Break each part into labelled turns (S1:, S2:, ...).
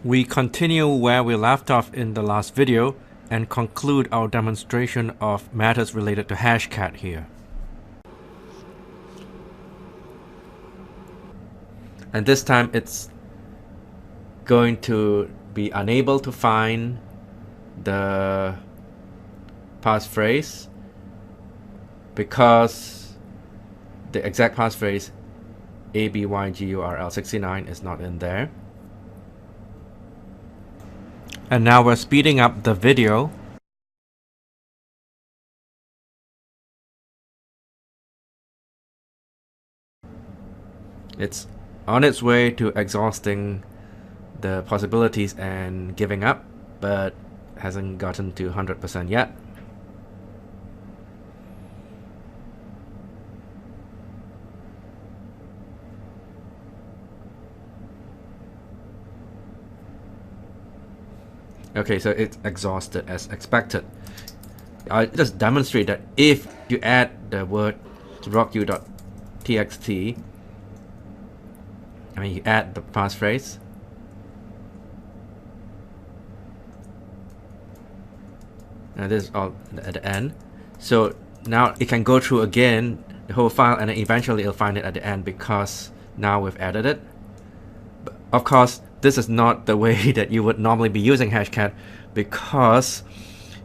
S1: We continue where we left off in the last video and conclude our demonstration of matters related to hashcat here. And this time it's going to be unable to find the passphrase because the exact passphrase ABYGURL69 is not in there. And now we're speeding up the video. It's on its way to exhausting the possibilities and giving up, but hasn't gotten to 100% yet. Okay, so it's exhausted as expected. I just demonstrate that if you add the word to rocku.txt, I mean you add the passphrase, and this is all at the end. So now it can go through again the whole file, and then eventually it'll find it at the end because now we've added it. But of course, this is not the way that you would normally be using hashcat because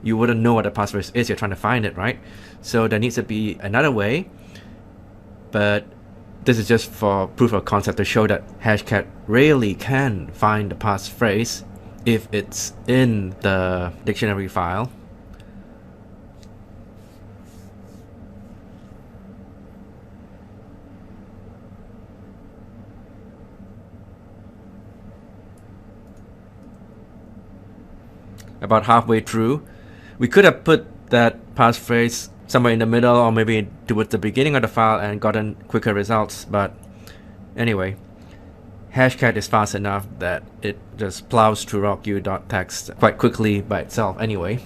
S1: you wouldn't know what the passphrase is. You're trying to find it, right? So there needs to be another way, but this is just for proof of concept to show that hashcat really can find the passphrase if it's in the dictionary file. About halfway through, we could have put that passphrase somewhere in the middle or maybe towards the beginning of the file and gotten quicker results, but anyway, hashcat is fast enough that it just plows through rocku.txt quite quickly by itself anyway.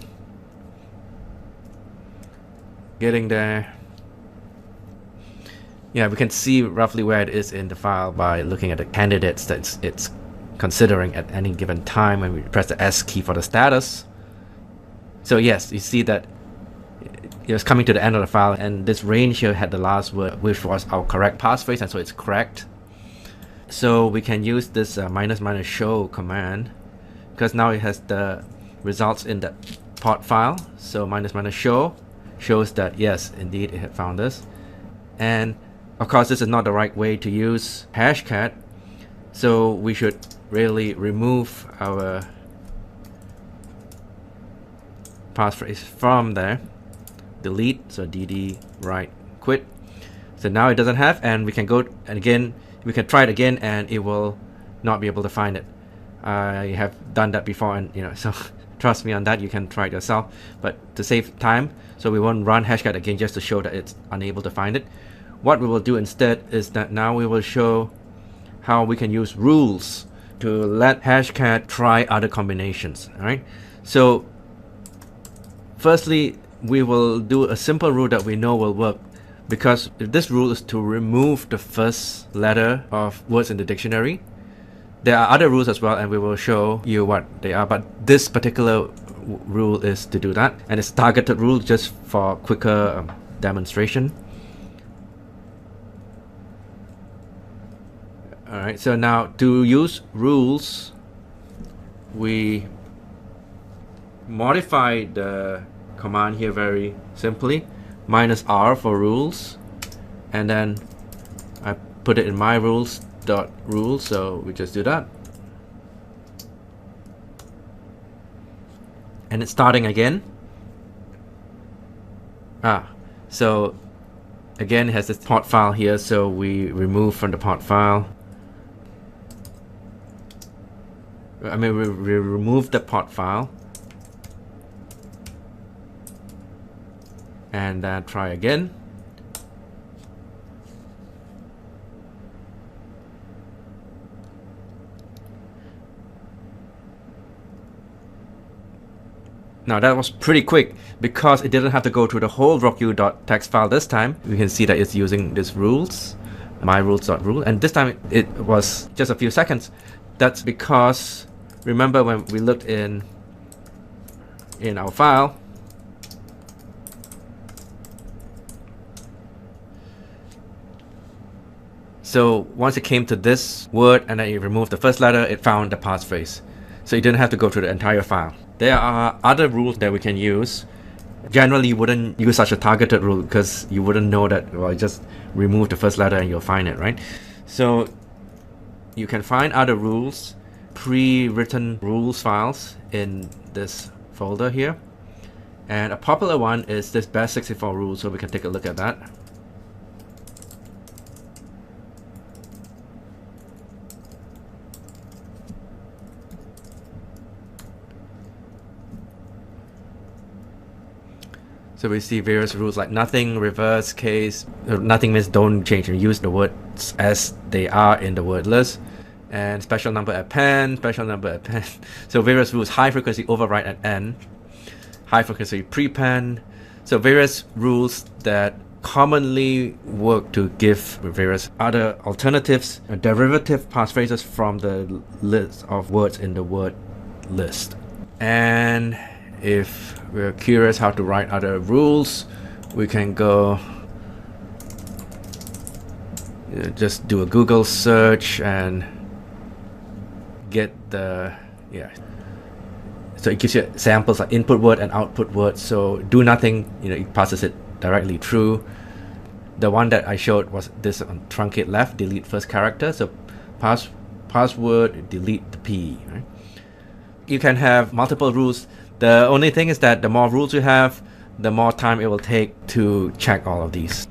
S1: Getting there. Yeah, we can see roughly where it is in the file by looking at the candidates that it's considering at any given time when we press the S key for the status. So yes, you see that it was coming to the end of the file, and this range here had the last word, which was our correct passphrase, and so it's correct. So we can use this ---- show command because now it has the results in the part file. So ---- show shows that yes, indeed it had found this. And of course, this is not the right way to use hashcat, so we should really remove our passphrase from there. Delete, so dd right quit. So now it doesn't have, and we can go and again we can try it again and it will not be able to find it. I have done that before, and so trust me on that, you can try it yourself, but to save time, so we won't run hashcat again just to show that it's unable to find it. What we will do instead is that now we will show how we can use rules to let hashcat try other combinations. Alright, so firstly we will do a simple rule that we know will work, because if this rule is to remove the first letter of words in the dictionary. There are other rules as well, and we will show you what they are, but this particular rule is to do that, and it's a targeted rule just for quicker demonstration. Alright, so now to use rules, we modify the command here very simply. -r for rules, and then I put it in my rules.rule, so we just do that. And it's starting again. So again it has this part file here, so we remove from the part file. I mean, we remove the part file and then try again. Now that was pretty quick because it didn't have to go through the whole rocku.txt file this time. We can see that it's using these rules, my rules.rule, and this time it was just a few seconds. That's because remember when we looked in our file, so once it came to this word and then you remove the first letter, it found the passphrase. So you didn't have to go through the entire file. There are other rules that we can use. Generally, you wouldn't use such a targeted rule because you wouldn't know that, well, just remove the first letter and you'll find it, right? So you can find other rules, pre-written rules files in this folder here. And a popular one is this best64 rule, so we can take a look at that. So we see various rules like nothing, reverse case. Nothing means don't change and use the words as they are in the word list. And special number append, special number append. So various rules, high frequency override at end, high frequency prepend. So various rules that commonly work to give various other alternatives, derivative passphrases from the list of words in the word list. And if we're curious how to write other rules, we can go just do a Google search and get the so it gives you samples like input word and output word. So do nothing, it passes it directly through. The one that I showed was this on truncate left, delete first character. So password, delete the P, right? You can have multiple rules. The only thing is that the more rules you have, the more time it will take to check all of these.